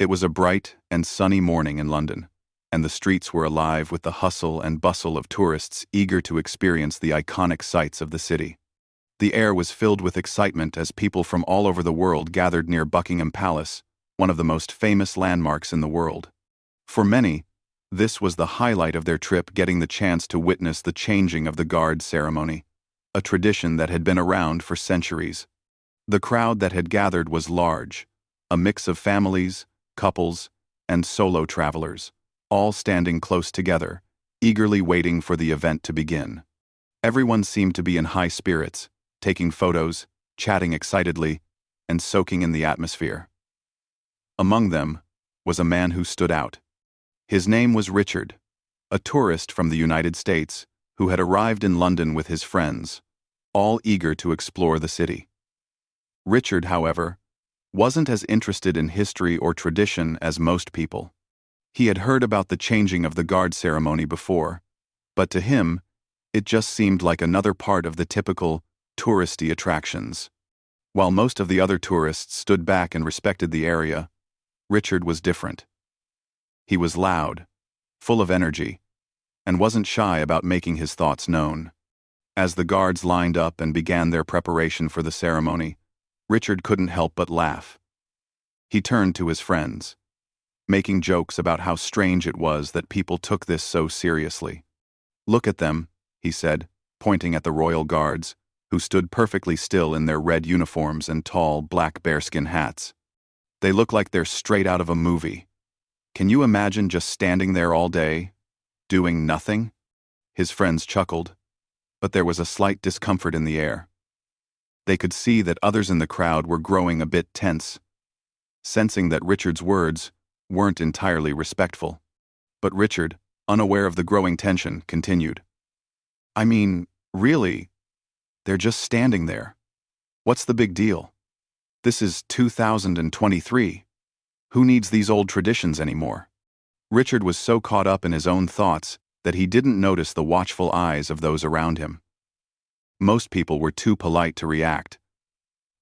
It was a bright and sunny morning in London, and the streets were alive with the hustle and bustle of tourists eager to experience the iconic sights of the city. The air was filled with excitement as people from all over the world gathered near Buckingham Palace, one of the most famous landmarks in the world. For many, this was the highlight of their trip, getting the chance to witness the changing of the guard ceremony, a tradition that had been around for centuries. The crowd that had gathered was large, a mix of families, couples, and solo travelers, all standing close together, eagerly waiting for the event to begin. Everyone seemed to be in high spirits, taking photos, chatting excitedly, and soaking in the atmosphere. Among them was a man who stood out. His name was Richard, a tourist from the United States who had arrived in London with his friends, all eager to explore the city. Richard, however, wasn't as interested in history or tradition as most people. He had heard about the changing of the guard ceremony before, but to him, it just seemed like another part of the typical touristy attractions. While most of the other tourists stood back and respected the area, Richard was different. He was loud, full of energy, and wasn't shy about making his thoughts known. As the guards lined up and began their preparation for the ceremony, Richard couldn't help but laugh. He turned to his friends, making jokes about how strange it was that people took this so seriously. "Look at them," he said, pointing at the royal guards, who stood perfectly still in their red uniforms and tall, black bearskin hats. "They look like they're straight out of a movie. Can you imagine just standing there all day, doing nothing?" His friends chuckled, but there was a slight discomfort in the air. They could see that others in the crowd were growing a bit tense, sensing that Richard's words weren't entirely respectful. But Richard, unaware of the growing tension, continued. "I mean, really, they're just standing there. What's the big deal? This is 2023. Who needs these old traditions anymore?" Richard was so caught up in his own thoughts that he didn't notice the watchful eyes of those around him. Most people were too polite to react,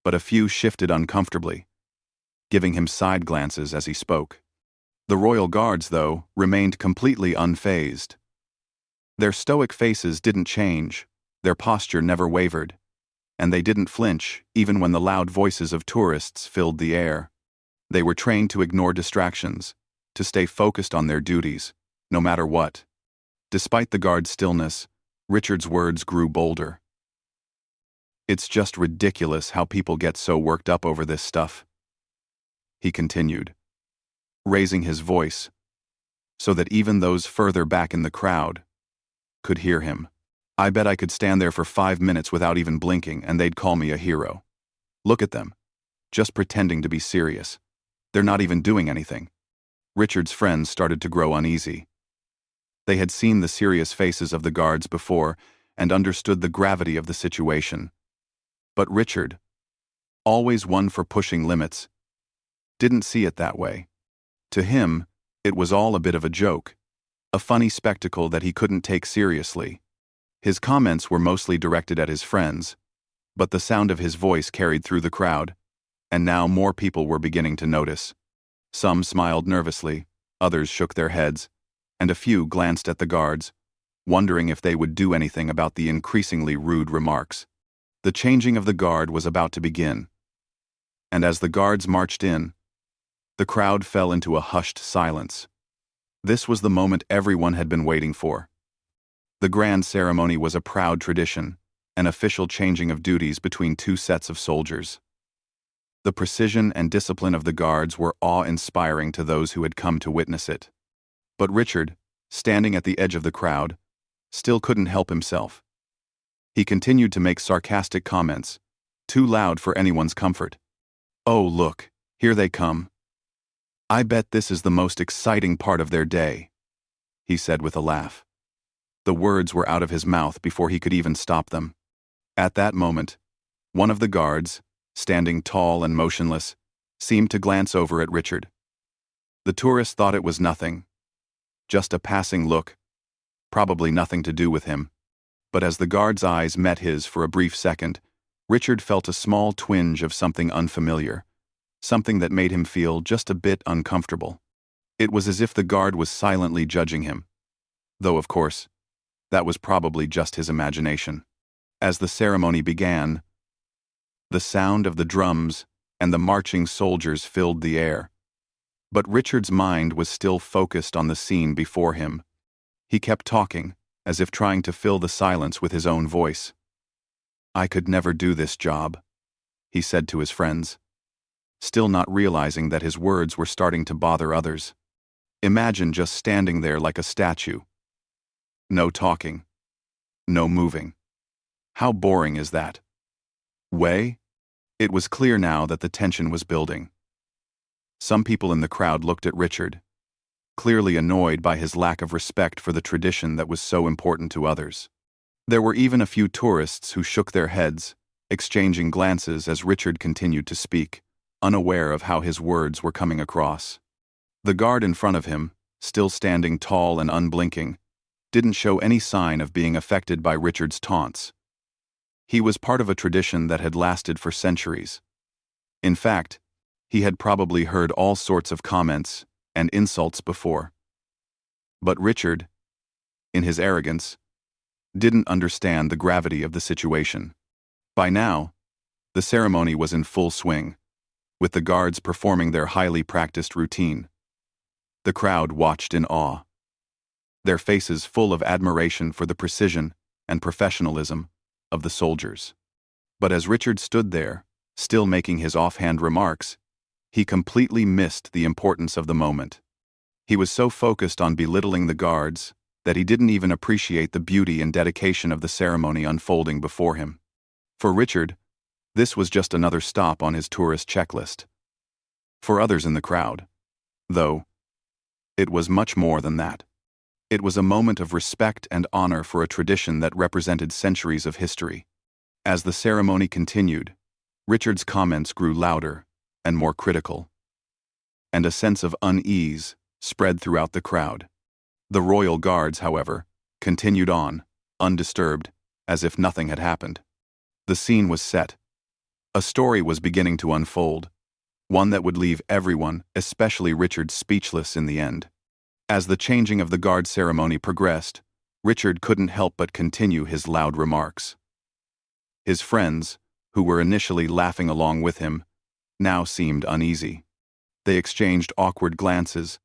but a few shifted uncomfortably, giving him side glances as he spoke. The royal guards, though, remained completely unfazed. Their stoic faces didn't change, their posture never wavered, and they didn't flinch even when the loud voices of tourists filled the air. They were trained to ignore distractions, to stay focused on their duties, no matter what. Despite the guard's stillness, Richard's words grew bolder. "It's just ridiculous how people get so worked up over this stuff," he continued, raising his voice so that even those further back in the crowd could hear him. "I bet I could stand there for 5 minutes without even blinking and they'd call me a hero. Look at them, just pretending to be serious. They're not even doing anything." Richard's friends started to grow uneasy. They had seen the serious faces of the guards before and understood the gravity of the situation. But Richard, always one for pushing limits, didn't see it that way. To him, it was all a bit of a joke, a funny spectacle that he couldn't take seriously. His comments were mostly directed at his friends, but the sound of his voice carried through the crowd, and now more people were beginning to notice. Some smiled nervously, others shook their heads, and a few glanced at the guards, wondering if they would do anything about the increasingly rude remarks. The changing of the guard was about to begin, and as the guards marched in, the crowd fell into a hushed silence. This was the moment everyone had been waiting for. The grand ceremony was a proud tradition, an official changing of duties between two sets of soldiers. The precision and discipline of the guards were awe-inspiring to those who had come to witness it. But Richard, standing at the edge of the crowd, still couldn't help himself. He continued to make sarcastic comments, too loud for anyone's comfort. "Oh, look, here they come. I bet this is the most exciting part of their day," he said with a laugh. The words were out of his mouth before he could even stop them. At that moment, one of the guards, standing tall and motionless, seemed to glance over at Richard. The tourist thought it was nothing, just a passing look, probably nothing to do with him. But as the guard's eyes met his for a brief second, Richard felt a small twinge of something unfamiliar, something that made him feel just a bit uncomfortable. It was as if the guard was silently judging him, though, of course, that was probably just his imagination. As the ceremony began, the sound of the drums and the marching soldiers filled the air. But Richard's mind was still focused on the scene before him. He kept talking, as if trying to fill the silence with his own voice. "I could never do this job," he said to his friends, still not realizing that his words were starting to bother others. Imagine just standing there like a statue. No talking. No moving. How boring is that? Way? It was clear now that the tension was building. Some people in the crowd looked at Richard, clearly annoyed by his lack of respect for the tradition that was so important to others. There were even a few tourists who shook their heads, exchanging glances as Richard continued to speak, unaware of how his words were coming across. The guard in front of him, still standing tall and unblinking, didn't show any sign of being affected by Richard's taunts. He was part of a tradition that had lasted for centuries. In fact, he had probably heard all sorts of comments and insults before. But Richard, in his arrogance, didn't understand the gravity of the situation. By now, the ceremony was in full swing, with the guards performing their highly practiced routine. The crowd watched in awe, their faces full of admiration for the precision and professionalism of the soldiers. But as Richard stood there, still making his offhand remarks, he completely missed the importance of the moment. He was so focused on belittling the guards that he didn't even appreciate the beauty and dedication of the ceremony unfolding before him. For Richard, this was just another stop on his tourist checklist. For others in the crowd, though, it was much more than that. It was a moment of respect and honor for a tradition that represented centuries of history. As the ceremony continued, Richard's comments grew louder and more critical, and a sense of unease spread throughout the crowd. The royal guards, however, continued on, undisturbed, as if nothing had happened. The scene was set. A story was beginning to unfold, one that would leave everyone, especially Richard, speechless in the end. As the changing of the guard ceremony progressed, Richard couldn't help but continue his loud remarks. His friends, who were initially laughing along with him, now seemed uneasy. They exchanged awkward glances,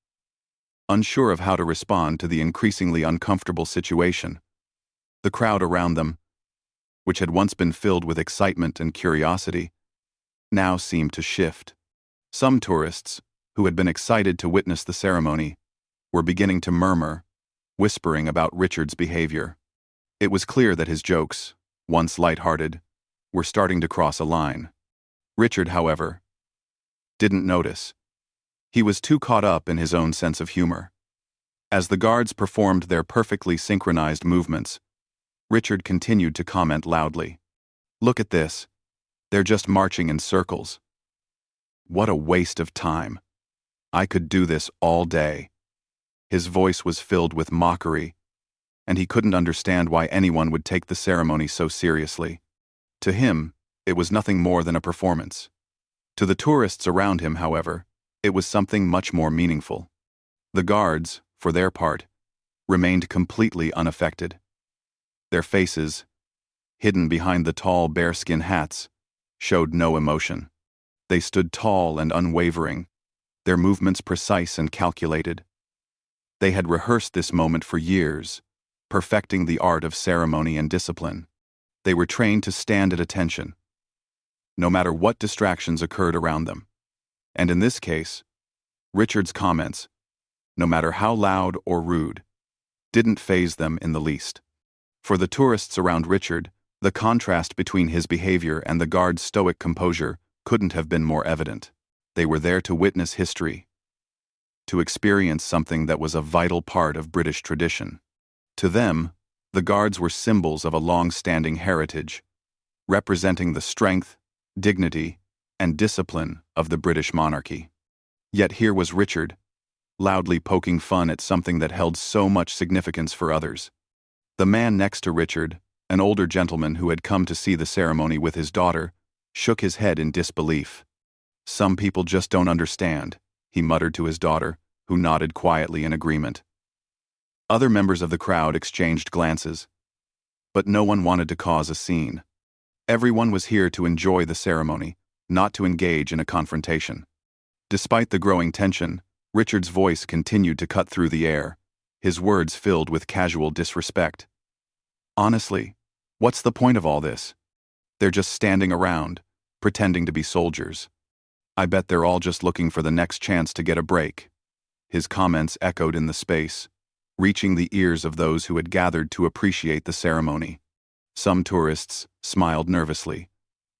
unsure of how to respond to the increasingly uncomfortable situation. The crowd around them, which had once been filled with excitement and curiosity, now seemed to shift. Some tourists, who had been excited to witness the ceremony, were beginning to murmur, whispering about Richard's behavior. It was clear that his jokes, once light-hearted, were starting to cross a line. Richard, however, didn't notice. He was too caught up in his own sense of humor. As the guards performed their perfectly synchronized movements, Richard continued to comment loudly. "Look at this. They're just marching in circles. What a waste of time. I could do this all day." His voice was filled with mockery, and he couldn't understand why anyone would take the ceremony so seriously. To him, it was nothing more than a performance. To the tourists around him, however, it was something much more meaningful. The guards, for their part, remained completely unaffected. Their faces, hidden behind the tall bearskin hats, showed no emotion. They stood tall and unwavering, their movements precise and calculated. They had rehearsed this moment for years, perfecting the art of ceremony and discipline. They were trained to stand at attention, no matter what distractions occurred around them. And in this case, Richard's comments, no matter how loud or rude, didn't faze them in the least. For the tourists around Richard, the contrast between his behavior and the guards' stoic composure couldn't have been more evident. They were there to witness history, to experience something that was a vital part of British tradition. To them, the guards were symbols of a long-standing heritage, representing the strength, dignity, and discipline of the British monarchy. Yet here was Richard, loudly poking fun at something that held so much significance for others. The man next to Richard, an older gentleman who had come to see the ceremony with his daughter, shook his head in disbelief. Some people just don't understand, he muttered to his daughter, who nodded quietly in agreement. Other members of the crowd exchanged glances, but no one wanted to cause a scene. Everyone was here to enjoy the ceremony, not to engage in a confrontation. Despite the growing tension, Richard's voice continued to cut through the air, his words filled with casual disrespect. Honestly, what's the point of all this? They're just standing around, pretending to be soldiers. I bet they're all just looking for the next chance to get a break. His comments echoed in the space, reaching the ears of those who had gathered to appreciate the ceremony. Some tourists smiled nervously,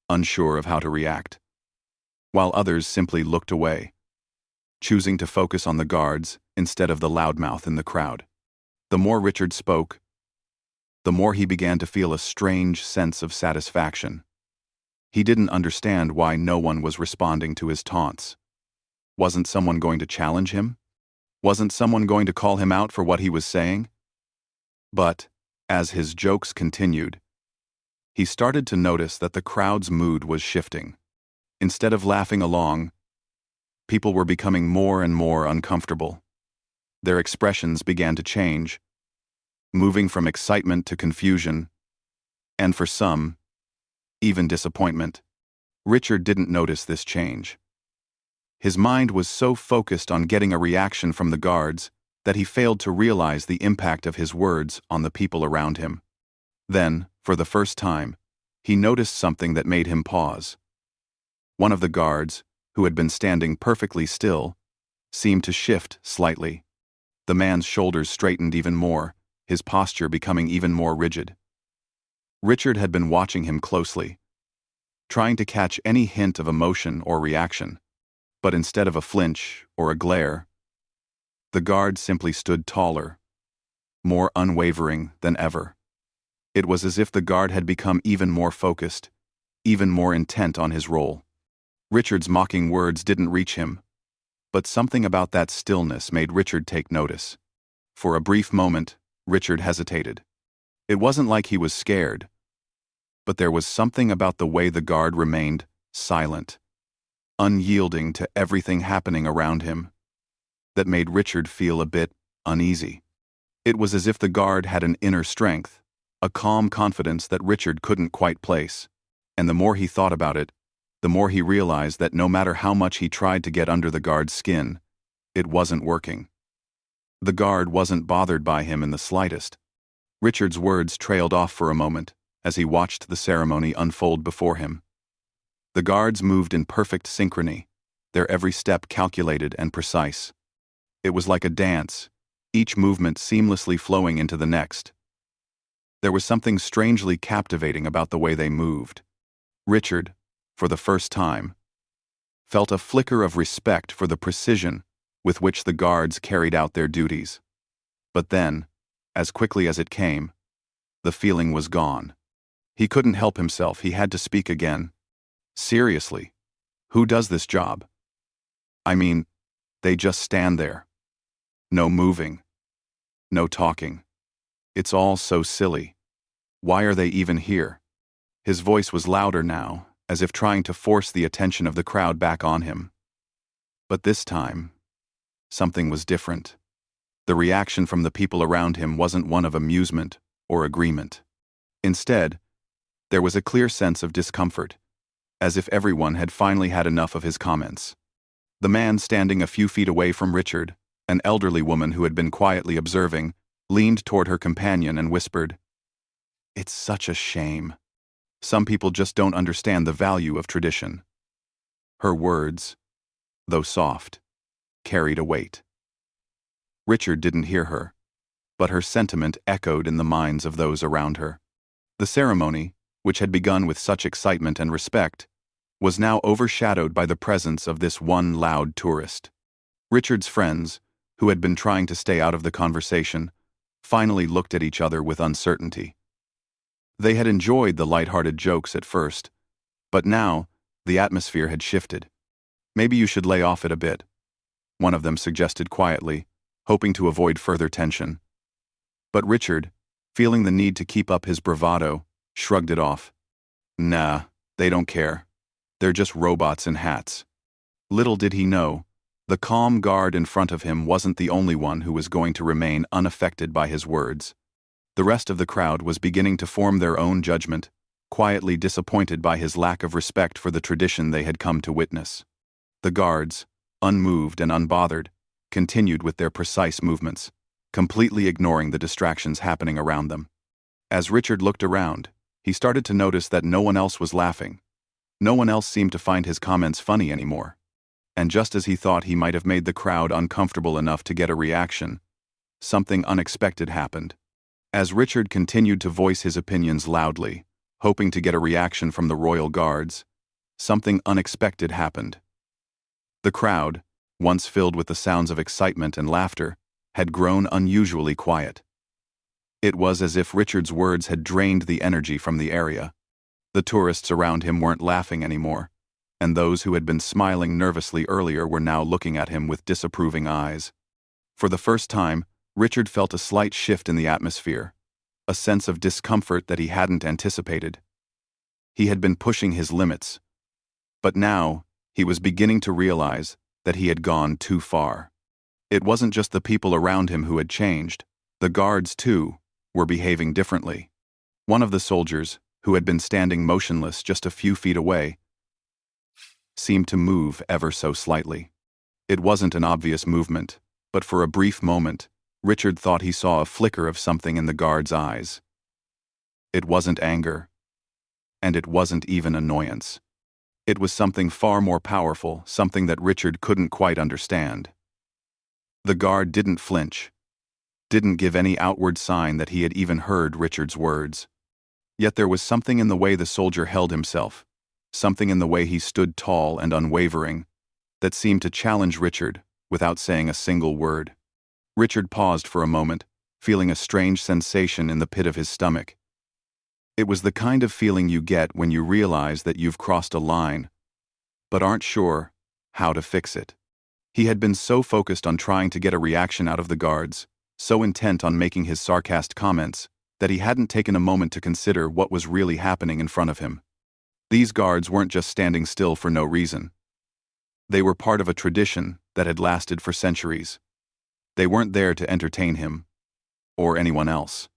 unsure of how to react, while others simply looked away, choosing to focus on the guards instead of the loudmouth in the crowd. The more Richard spoke, the more he began to feel a strange sense of satisfaction. He didn't understand why no one was responding to his taunts. Wasn't someone going to challenge him? Wasn't someone going to call him out for what he was saying? But, as his jokes continued, he started to notice that the crowd's mood was shifting. Instead of laughing along, people were becoming more and more uncomfortable. Their expressions began to change, moving from excitement to confusion, and for some, even disappointment. Richard didn't notice this change. His mind was so focused on getting a reaction from the guards that he failed to realize the impact of his words on the people around him. Then, for the first time, he noticed something that made him pause. One of the guards, who had been standing perfectly still, seemed to shift slightly. The man's shoulders straightened even more, his posture becoming even more rigid. Richard had been watching him closely, trying to catch any hint of emotion or reaction. But instead of a flinch or a glare, the guard simply stood taller, more unwavering than ever. It was as if the guard had become even more focused, even more intent on his role. Richard's mocking words didn't reach him, but something about that stillness made Richard take notice. For a brief moment, Richard hesitated. It wasn't like he was scared, but there was something about the way the guard remained silent, unyielding to everything happening around him, that made Richard feel a bit uneasy. It was as if the guard had an inner strength, a calm confidence that Richard couldn't quite place, and the more he thought about it, the more he realized that no matter how much he tried to get under the guard's skin, it wasn't working. The guard wasn't bothered by him in the slightest. Richard's words trailed off for a moment as he watched the ceremony unfold before him. The guards moved in perfect synchrony, their every step calculated and precise. It was like a dance, each movement seamlessly flowing into the next. There was something strangely captivating about the way they moved. Richard, for the first time, felt a flicker of respect for the precision with which the guards carried out their duties. But then, as quickly as it came, the feeling was gone. He couldn't help himself, he had to speak again. Seriously, who does this job? I mean, they just stand there. No moving. No talking. It's all so silly. Why are they even here? His voice was louder now, as if trying to force the attention of the crowd back on him. But this time, something was different. The reaction from the people around him wasn't one of amusement or agreement. Instead, there was a clear sense of discomfort, as if everyone had finally had enough of his comments. The man standing a few feet away from Richard, an elderly woman who had been quietly observing, leaned toward her companion and whispered, "It's such a shame. Some people just don't understand the value of tradition." Her words, though soft, carried a weight. Richard didn't hear her, but her sentiment echoed in the minds of those around her. The ceremony, which had begun with such excitement and respect, was now overshadowed by the presence of this one loud tourist. Richard's friends, who had been trying to stay out of the conversation, finally looked at each other with uncertainty. They had enjoyed the light-hearted jokes at first, but now the atmosphere had shifted. "Maybe you should lay off it a bit," one of them suggested quietly, hoping to avoid further tension. But Richard, feeling the need to keep up his bravado, shrugged it off. "Nah, they don't care. They're just robots in hats." Little did he know, the calm guard in front of him wasn't the only one who was going to remain unaffected by his words. The rest of the crowd was beginning to form their own judgment, quietly disappointed by his lack of respect for the tradition they had come to witness. The guards, unmoved and unbothered, continued with their precise movements, completely ignoring the distractions happening around them. As Richard looked around, he started to notice that no one else was laughing. No one else seemed to find his comments funny anymore. And just as he thought he might have made the crowd uncomfortable enough to get a reaction, something unexpected happened. As Richard continued to voice his opinions loudly, hoping to get a reaction from the royal guards, something unexpected happened. The crowd, once filled with the sounds of excitement and laughter, had grown unusually quiet. It was as if Richard's words had drained the energy from the area. The tourists around him weren't laughing anymore, and those who had been smiling nervously earlier were now looking at him with disapproving eyes. For the first time, Richard felt a slight shift in the atmosphere, a sense of discomfort that he hadn't anticipated. He had been pushing his limits, but now he was beginning to realize that he had gone too far. It wasn't just the people around him who had changed. The guards, too, were behaving differently. One of the soldiers, who had been standing motionless just a few feet away, seemed to move ever so slightly. It wasn't an obvious movement, but for a brief moment, Richard thought he saw a flicker of something in the guard's eyes. It wasn't anger, and it wasn't even annoyance. It was something far more powerful, something that Richard couldn't quite understand. The guard didn't flinch, didn't give any outward sign that he had even heard Richard's words. Yet there was something in the way the soldier held himself, something in the way he stood tall and unwavering, that seemed to challenge Richard without saying a single word. Richard paused for a moment, feeling a strange sensation in the pit of his stomach. It was the kind of feeling you get when you realize that you've crossed a line, but aren't sure how to fix it. He had been so focused on trying to get a reaction out of the guards, so intent on making his sarcastic comments, that he hadn't taken a moment to consider what was really happening in front of him. These guards weren't just standing still for no reason. They were part of a tradition that had lasted for centuries. They weren't there to entertain him, or anyone else.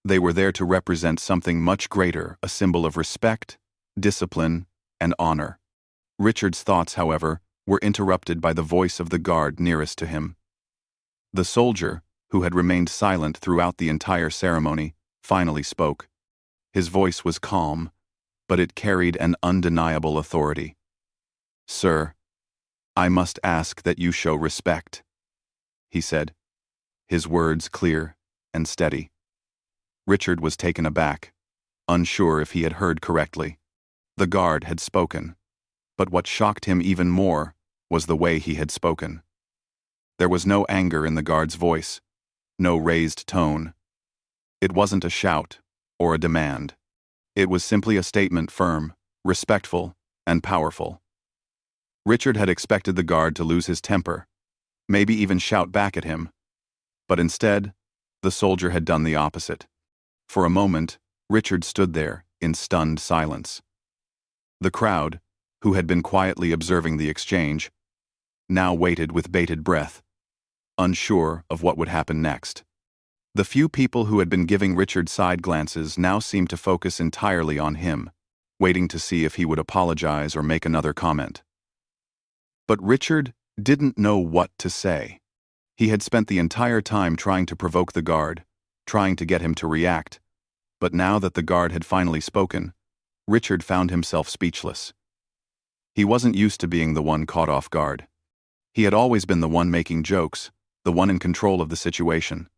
They were there to represent something much greater, a symbol of respect, discipline, and honor. Richard's thoughts, however, were interrupted by the voice of the guard nearest to him. The soldier, who had remained silent throughout the entire ceremony, finally spoke. His voice was calm, but it carried an undeniable authority. "Sir, I must ask that you show respect," he said, his words clear and steady. Richard was taken aback, unsure if he had heard correctly. The guard had spoken, but what shocked him even more was the way he had spoken. There was no anger in the guard's voice, no raised tone. It wasn't a shout or a demand. It was simply a statement, firm, respectful, and powerful. Richard had expected the guard to lose his temper, maybe even shout back at him. But instead, the soldier had done the opposite. For a moment, Richard stood there in stunned silence. The crowd, who had been quietly observing the exchange, now waited with bated breath, unsure of what would happen next. The few people who had been giving Richard side glances now seemed to focus entirely on him, waiting to see if he would apologize or make another comment. But Richard didn't know what to say. He had spent the entire time trying to provoke the guard, trying to get him to react, but now that the guard had finally spoken, Richard found himself speechless. He wasn't used to being the one caught off guard. He had always been the one making jokes, the one in control of the situation.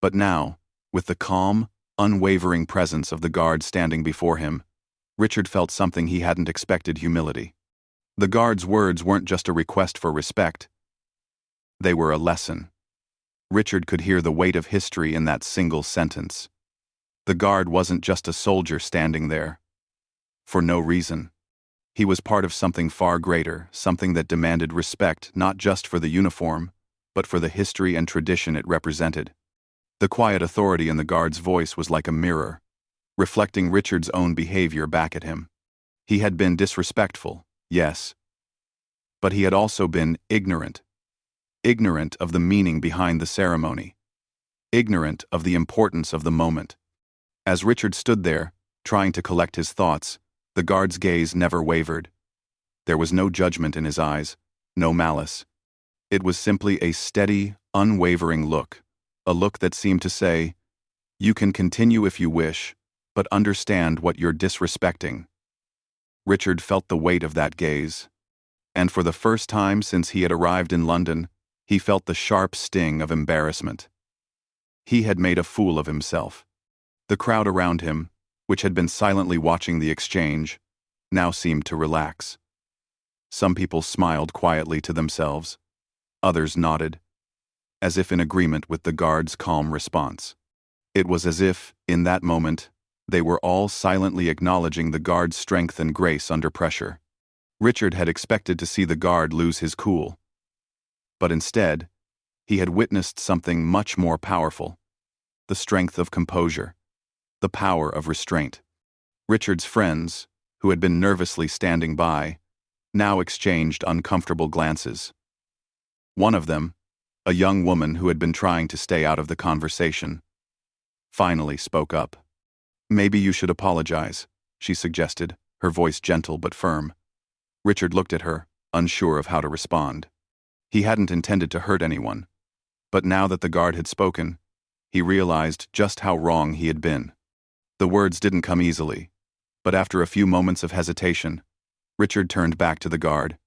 But now, with the calm, unwavering presence of the guard standing before him, Richard felt something he hadn't expected: humility. The guard's words weren't just a request for respect. They were a lesson. Richard could hear the weight of history in that single sentence. The guard wasn't just a soldier standing there for no reason. He was part of something far greater, something that demanded respect not just for the uniform, but for the history and tradition it represented. The quiet authority in the guard's voice was like a mirror, reflecting Richard's own behavior back at him. He had been disrespectful, yes, But he had also been ignorant of the meaning behind the ceremony, ignorant of the importance of the moment. As Richard stood there, trying to collect his thoughts, the guard's gaze never wavered. There was no judgment in his eyes, no malice. It was simply a steady, unwavering look, a look that seemed to say, "You can continue if you wish, but understand what you're disrespecting." Richard felt the weight of that gaze, and for the first time since he had arrived in London, he felt the sharp sting of embarrassment. He had made a fool of himself. The crowd around him, which had been silently watching the exchange, now seemed to relax. Some people smiled quietly to themselves. Others nodded, as if in agreement with the guard's calm response. It was as if, in that moment, they were all silently acknowledging the guard's strength and grace under pressure. Richard had expected to see the guard lose his cool. But instead, he had witnessed something much more powerful: the strength of composure, the power of restraint. Richard's friends, who had been nervously standing by, now exchanged uncomfortable glances. One of them, a young woman who had been trying to stay out of the conversation, finally spoke up. "Maybe you should apologize," she suggested, her voice gentle but firm. Richard looked at her, unsure of how to respond. He hadn't intended to hurt anyone, but now that the guard had spoken, he realized just how wrong he had been. The words didn't come easily, but after a few moments of hesitation, Richard turned back to the guard.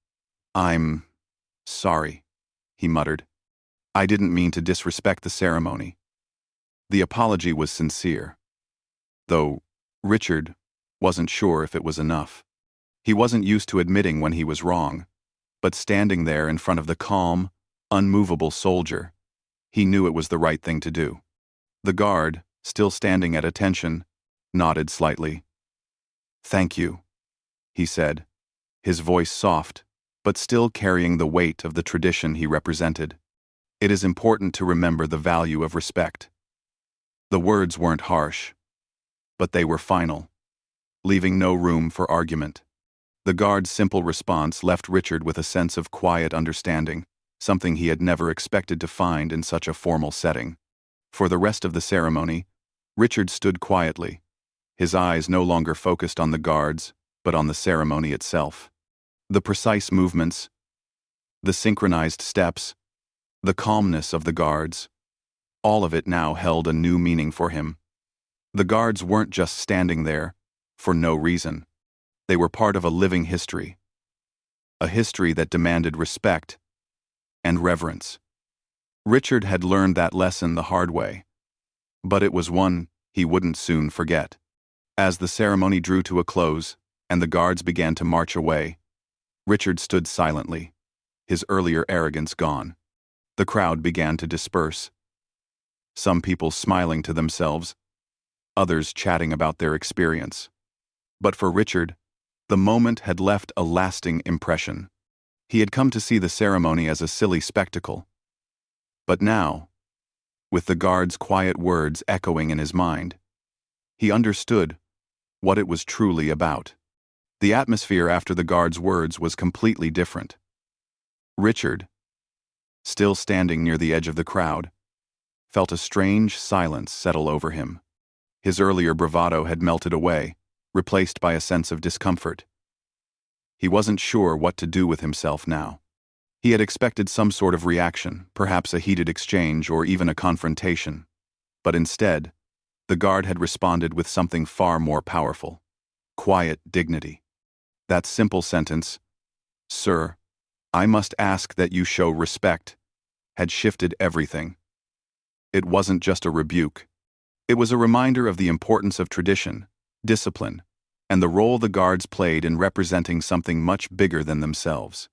"I'm sorry," he muttered. "I didn't mean to disrespect the ceremony." The apology was sincere, though Richard wasn't sure if it was enough. He wasn't used to admitting when he was wrong, but standing there in front of the calm, unmovable soldier, he knew it was the right thing to do. The guard, still standing at attention, nodded slightly. "Thank you," he said, his voice soft, but still carrying the weight of the tradition he represented. "It is important to remember the value of respect." The words weren't harsh, but they were final, leaving no room for argument. The guard's simple response left Richard with a sense of quiet understanding, something he had never expected to find in such a formal setting. For the rest of the ceremony, Richard stood quietly, his eyes no longer focused on the guards, but on the ceremony itself. The precise movements, the synchronized steps, the calmness of the guards, all of it now held a new meaning for him. The guards weren't just standing there for no reason. They were part of a living history, a history that demanded respect and reverence. Richard had learned that lesson the hard way, but it was one he wouldn't soon forget. As the ceremony drew to a close and the guards began to march away, Richard stood silently, his earlier arrogance gone. The crowd began to disperse, some people smiling to themselves, others chatting about their experience. But for Richard, the moment had left a lasting impression. He had come to see the ceremony as a silly spectacle. But now, with the guard's quiet words echoing in his mind, he understood what it was truly about. The atmosphere after the guard's words was completely different. Richard, still standing near the edge of the crowd, felt a strange silence settle over him. His earlier bravado had melted away, replaced by a sense of discomfort. He wasn't sure what to do with himself now. He had expected some sort of reaction, perhaps a heated exchange or even a confrontation. But instead, the guard had responded with something far more powerful: quiet dignity. That simple sentence, "Sir, I must ask that you show respect," had shifted everything. It wasn't just a rebuke. It was a reminder of the importance of tradition, discipline, and the role the guards played in representing something much bigger than themselves.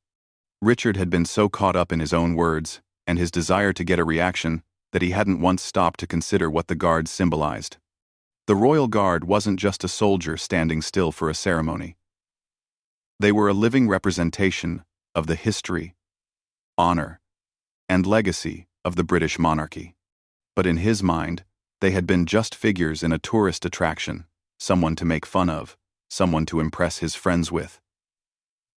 Richard had been so caught up in his own words and his desire to get a reaction that he hadn't once stopped to consider what the guards symbolized. The Royal Guard wasn't just a soldier standing still for a ceremony. They were a living representation of the history, honor, and legacy of the British monarchy. But in his mind, they had been just figures in a tourist attraction, someone to make fun of, someone to impress his friends with.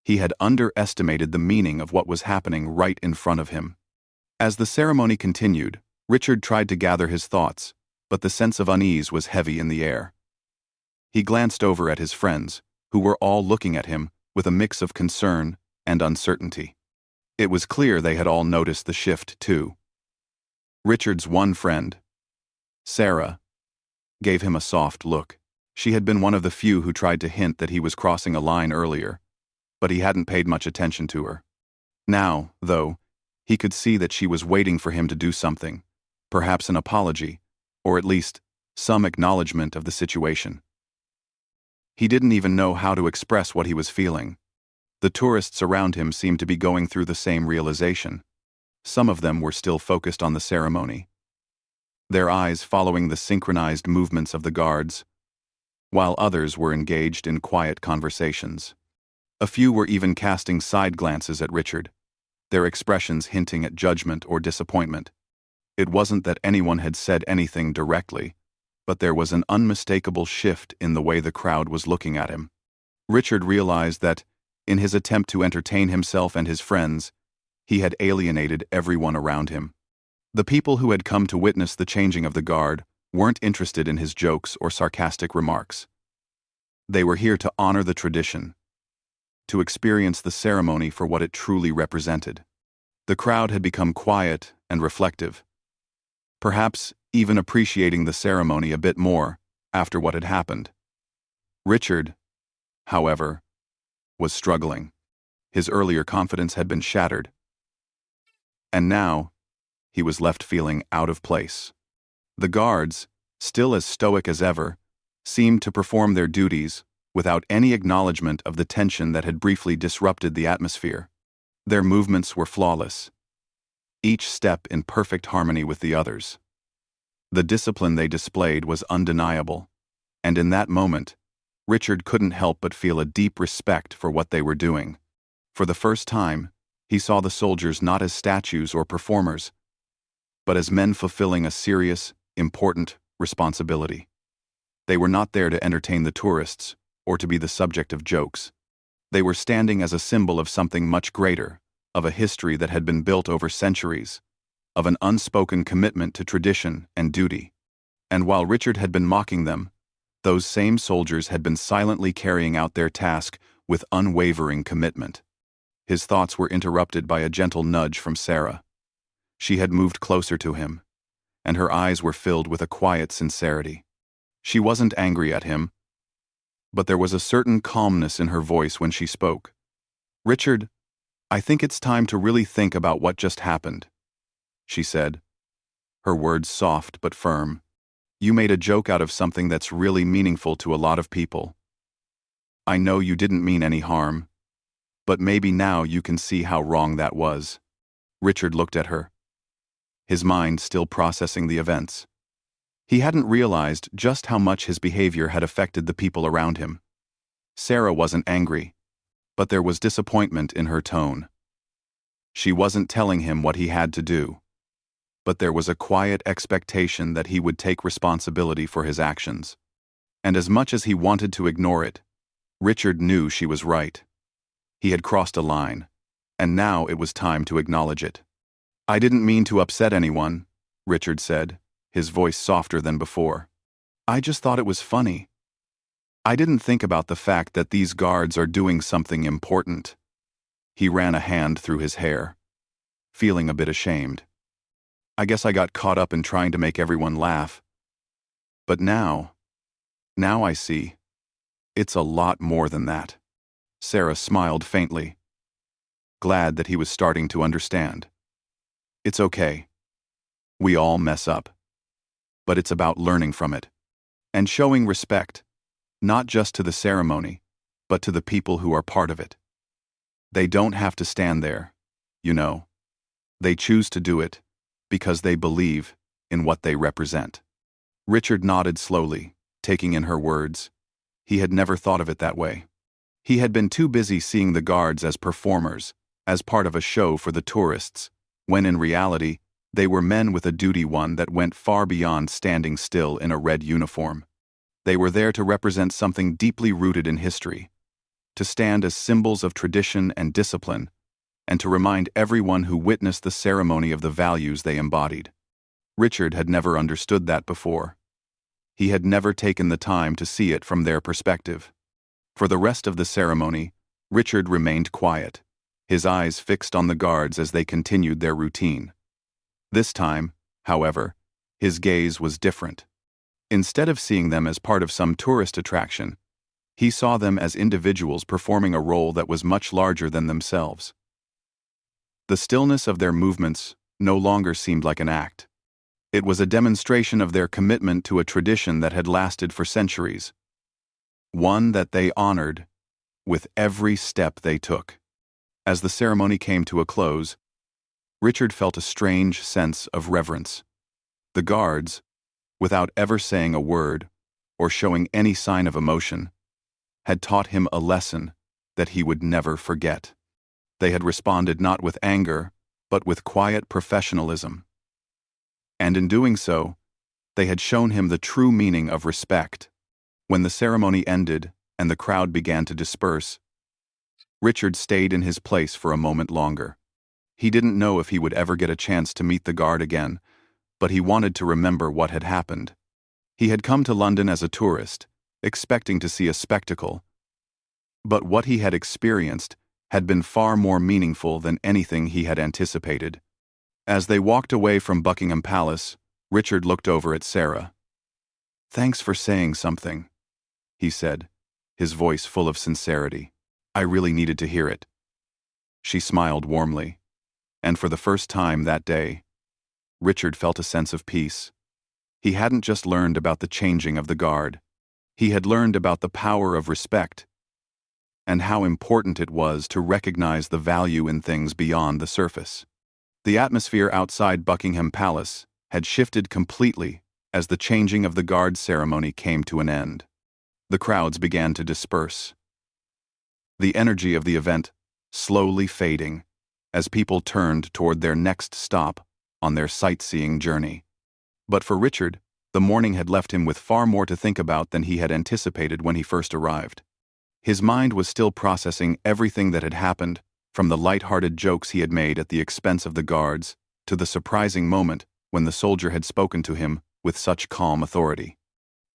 He had underestimated the meaning of what was happening right in front of him. As the ceremony continued, Richard tried to gather his thoughts, but the sense of unease was heavy in the air. He glanced over at his friends, who were all looking at him with a mix of concern and uncertainty. It was clear they had all noticed the shift, too. Richard's one friend, Sarah, gave him a soft look. She had been one of the few who tried to hint that he was crossing a line earlier, but he hadn't paid much attention to her. Now, though, he could see that she was waiting for him to do something, perhaps an apology, or at least some acknowledgement of the situation. He didn't even know how to express what he was feeling. The tourists around him seemed to be going through the same realization. Some of them were still focused on the ceremony, their eyes following the synchronized movements of the guards, while others were engaged in quiet conversations. A few were even casting side glances at Richard, their expressions hinting at judgment or disappointment. It wasn't that anyone had said anything directly, but there was an unmistakable shift in the way the crowd was looking at him. Richard realized that, in his attempt to entertain himself and his friends, he had alienated everyone around him. The people who had come to witness the changing of the guard weren't interested in his jokes or sarcastic remarks. They were here to honor the tradition, to experience the ceremony for what it truly represented. The crowd had become quiet and reflective, perhaps even appreciating the ceremony a bit more after what had happened. Richard, however, was struggling. His earlier confidence had been shattered, and now he was left feeling out of place. The guards, still as stoic as ever, seemed to perform their duties without any acknowledgement of the tension that had briefly disrupted the atmosphere. Their movements were flawless, each step in perfect harmony with the others. The discipline they displayed was undeniable, and in that moment, Richard couldn't help but feel a deep respect for what they were doing. For the first time, he saw the soldiers not as statues or performers, but as men fulfilling a serious, important responsibility. They were not there to entertain the tourists or to be the subject of jokes. They were standing as a symbol of something much greater, of a history that had been built over centuries, of an unspoken commitment to tradition and duty. And while Richard had been mocking them, those same soldiers had been silently carrying out their task with unwavering commitment. His thoughts were interrupted by a gentle nudge from Sarah. She had moved closer to him, and her eyes were filled with a quiet sincerity. She wasn't angry at him, but there was a certain calmness in her voice when she spoke. "Richard, I think it's time to really think about what just happened," she said, her words soft but firm. "You made a joke out of something that's really meaningful to a lot of people. I know you didn't mean any harm, but maybe now you can see how wrong that was." Richard looked at her, his mind still processing the events. He hadn't realized just how much his behavior had affected the people around him. Sarah wasn't angry, but there was disappointment in her tone. She wasn't telling him what he had to do, but there was a quiet expectation that he would take responsibility for his actions. And as much as he wanted to ignore it, Richard knew she was right. He had crossed a line, and now it was time to acknowledge it. "I didn't mean to upset anyone," Richard said, his voice softer than before. "I just thought it was funny. I didn't think about the fact that these guards are doing something important." He ran a hand through his hair, feeling a bit ashamed. "I guess I got caught up in trying to make everyone laugh. But now I see. It's a lot more than that." Sarah smiled faintly, glad that he was starting to understand. "It's okay. We all mess up. But it's about learning from it, and showing respect, not just to the ceremony, but to the people who are part of it. They don't have to stand there, you know. They choose to do it because they believe in what they represent." Richard nodded slowly, taking in her words. He had never thought of it that way. He had been too busy seeing the guards as performers, as part of a show for the tourists, when in reality, they were men with a duty one that went far beyond standing still in a red uniform. They were there to represent something deeply rooted in history, to stand as symbols of tradition and discipline, and to remind everyone who witnessed the ceremony of the values they embodied. Richard had never understood that before. He had never taken the time to see it from their perspective. For the rest of the ceremony, Richard remained quiet, his eyes fixed on the guards as they continued their routine. This time, however, his gaze was different. Instead of seeing them as part of some tourist attraction, he saw them as individuals performing a role that was much larger than themselves. The stillness of their movements no longer seemed like an act. It was a demonstration of their commitment to a tradition that had lasted for centuries, one that they honored with every step they took. As the ceremony came to a close, Richard felt a strange sense of reverence. The guards, without ever saying a word or showing any sign of emotion, had taught him a lesson that he would never forget. They had responded not with anger, but with quiet professionalism. And in doing so, they had shown him the true meaning of respect. When the ceremony ended and the crowd began to disperse, Richard stayed in his place for a moment longer. He didn't know if he would ever get a chance to meet the guard again, but he wanted to remember what had happened. He had come to London as a tourist, expecting to see a spectacle, but what he had experienced had been far more meaningful than anything he had anticipated. As they walked away from Buckingham Palace, Richard looked over at Sarah. "Thanks for saying something," he said, his voice full of sincerity. "I really needed to hear it." She smiled warmly, and for the first time that day, Richard felt a sense of peace. He hadn't just learned about the changing of the guard. He had learned about the power of respect and how important it was to recognize the value in things beyond the surface. The atmosphere outside Buckingham Palace had shifted completely as the changing of the guard ceremony came to an end. The crowds began to disperse, the energy of the event slowly fading as people turned toward their next stop on their sightseeing journey. But for Richard, the morning had left him with far more to think about than he had anticipated when he first arrived. His mind was still processing everything that had happened, from the light-hearted jokes he had made at the expense of the guards to the surprising moment when the soldier had spoken to him with such calm authority.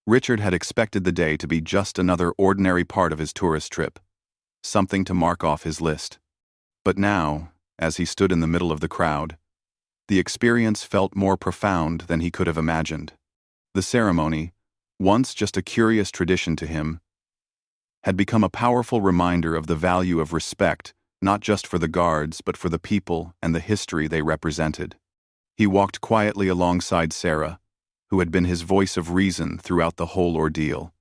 Richard had expected the day to be just another ordinary part of his tourist trip, something to mark off his list. But now, as he stood in the middle of the crowd, the experience felt more profound than he could have imagined. The ceremony, once just a curious tradition to him, had become a powerful reminder of the value of respect, not just for the guards, but for the people and the history they represented. He walked quietly alongside Sarah, who had been his voice of reason throughout the whole ordeal.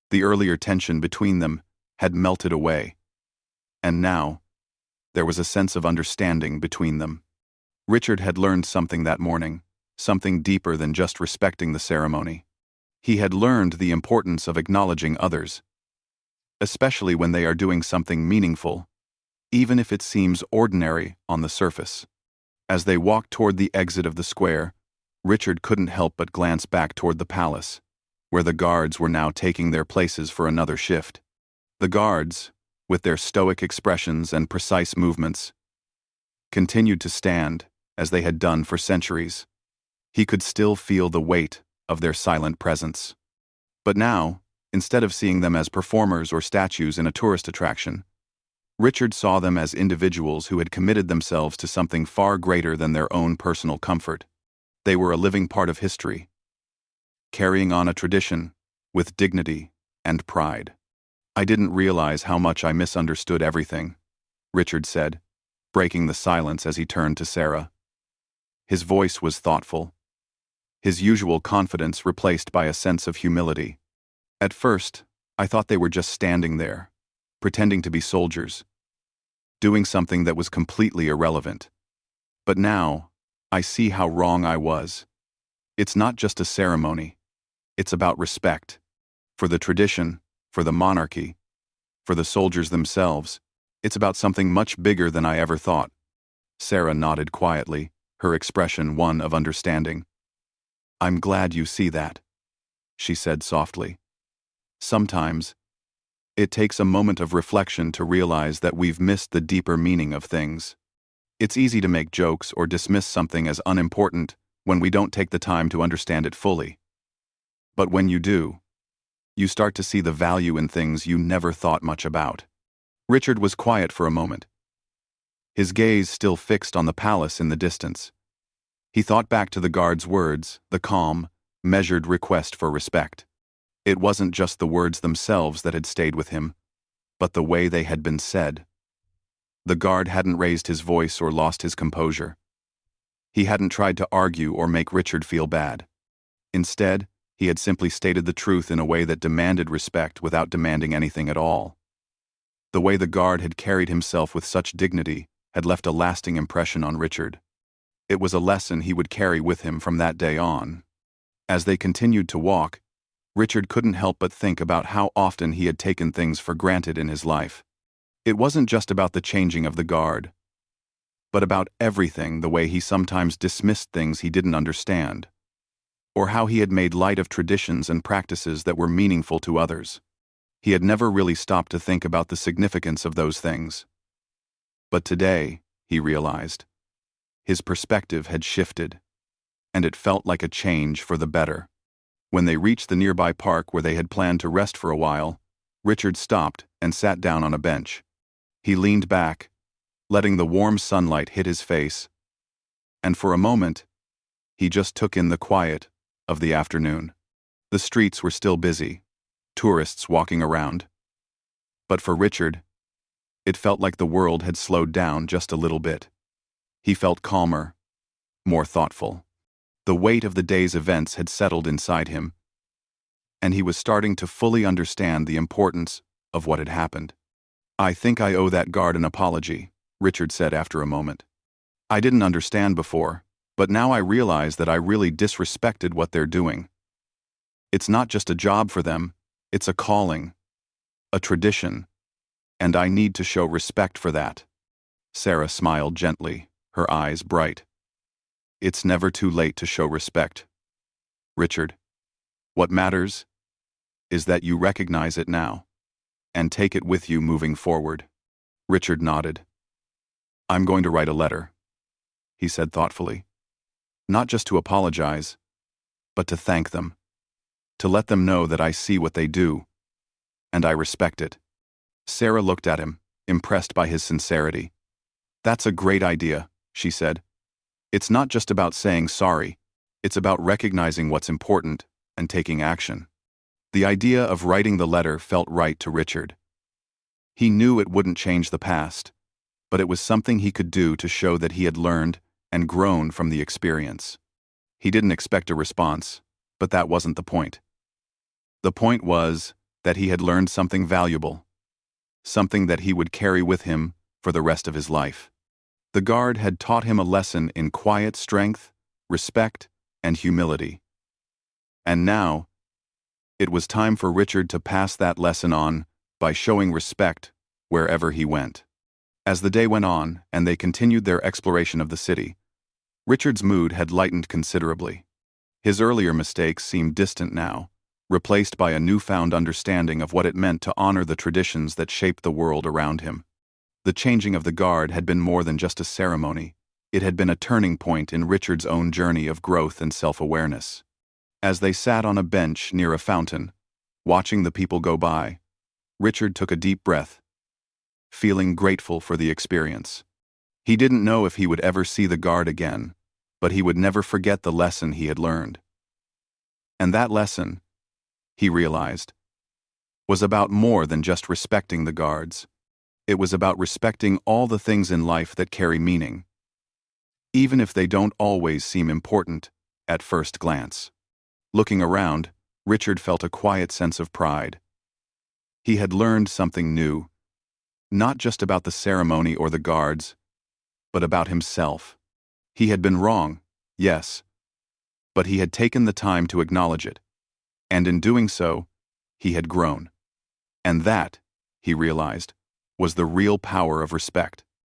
The earlier tension between them had melted away, and now there was a sense of understanding between them. Richard had learned something that morning, something deeper than just respecting the ceremony. He had learned the importance of acknowledging others, especially when they are doing something meaningful, even if it seems ordinary on the surface. As they walked toward the exit of the square, Richard couldn't help but glance back toward the palace, where the guards were now taking their places for another shift. The guards, with their stoic expressions and precise movements, continued to stand as they had done for centuries. He could still feel the weight of their silent presence. But now, instead of seeing them as performers or statues in a tourist attraction, Richard saw them as individuals who had committed themselves to something far greater than their own personal comfort. They were a living part of history, carrying on a tradition with dignity and pride. "I didn't realize how much I misunderstood everything," Richard said, breaking the silence as he turned to Sarah. His voice was thoughtful, his usual confidence replaced by a sense of humility. "At first, I thought they were just standing there, pretending to be soldiers, doing something that was completely irrelevant. But now, I see how wrong I was. It's not just a ceremony. It's about respect. For the tradition, for the monarchy, for the soldiers themselves. It's about something much bigger than I ever thought." Sarah nodded quietly, her expression one of understanding. "I'm glad you see that," she said softly. "Sometimes, It takes a moment of reflection to realize that we've missed the deeper meaning of things. It's easy to make jokes or dismiss something as unimportant when we don't take the time to understand it fully. But when you do, you start to see the value in things you never thought much about. Richard was quiet for a moment, his gaze still fixed on the palace in the distance. He thought back to the guard's words, the calm, measured request for respect. It wasn't just the words themselves that had stayed with him, but the way they had been said. The guard hadn't raised his voice or lost his composure. He hadn't tried to argue or make Richard feel bad. Instead, he had simply stated the truth in a way that demanded respect without demanding anything at all. The way the guard had carried himself with such dignity had left a lasting impression on Richard. It was a lesson he would carry with him from that day on. As they continued to walk, Richard couldn't help but think about how often he had taken things for granted in his life. It wasn't just about the changing of the guard, but about everything, the way he sometimes dismissed things he didn't understand, or how he had made light of traditions and practices that were meaningful to others. He had never really stopped to think about the significance of those things. But today, he realized, his perspective had shifted, and it felt like a change for the better. When they reached the nearby park where they had planned to rest for a while, Richard stopped and sat down on a bench. He leaned back, letting the warm sunlight hit his face, and for a moment, he just took in the quiet of the afternoon. The streets were still busy, tourists walking around. But for Richard, it felt like the world had slowed down just a little bit. He felt calmer, more thoughtful. The weight of the day's events had settled inside him, and he was starting to fully understand the importance of what had happened. "I think I owe that guard an apology," Richard said after a moment. "I didn't understand before, but now I realize that I really disrespected what they're doing. It's not just a job for them, it's a calling, a tradition, and I need to show respect for that." Sarah smiled gently, her eyes bright. "It's never too late to show respect, Richard. What matters is that you recognize it now and take it with you moving forward." Richard nodded. "I'm going to write a letter," he said thoughtfully. "Not just to apologize, but to thank them, to let them know that I see what they do, and I respect it." Sarah looked at him, impressed by his sincerity. "That's a great idea," she said. "It's not just about saying sorry, it's about recognizing what's important and taking action." The idea of writing the letter felt right to Richard. He knew it wouldn't change the past, but it was something he could do to show that he had learned and grown from the experience. He didn't expect a response, but that wasn't the point. The point was that he had learned something valuable, something that he would carry with him for the rest of his life. The guard had taught him a lesson in quiet strength, respect, and humility. And now, it was time for Richard to pass that lesson on by showing respect wherever he went. As the day went on and they continued their exploration of the city, Richard's mood had lightened considerably. His earlier mistakes seemed distant now, replaced by a newfound understanding of what it meant to honor the traditions that shaped the world around him. The changing of the guard had been more than just a ceremony. It had been a turning point in Richard's own journey of growth and self-awareness. As they sat on a bench near a fountain, watching the people go by, Richard took a deep breath, feeling grateful for the experience. He didn't know if he would ever see the guard again, but he would never forget the lesson he had learned. And that lesson, he realized, was about more than just respecting the guards. It was about respecting all the things in life that carry meaning, even if they don't always seem important at first glance. Looking around, Richard felt a quiet sense of pride. He had learned something new, not just about the ceremony or the guards, but about himself. He had been wrong, yes, but he had taken the time to acknowledge it, and in doing so, he had grown. And that, he realized, was the real power of respect.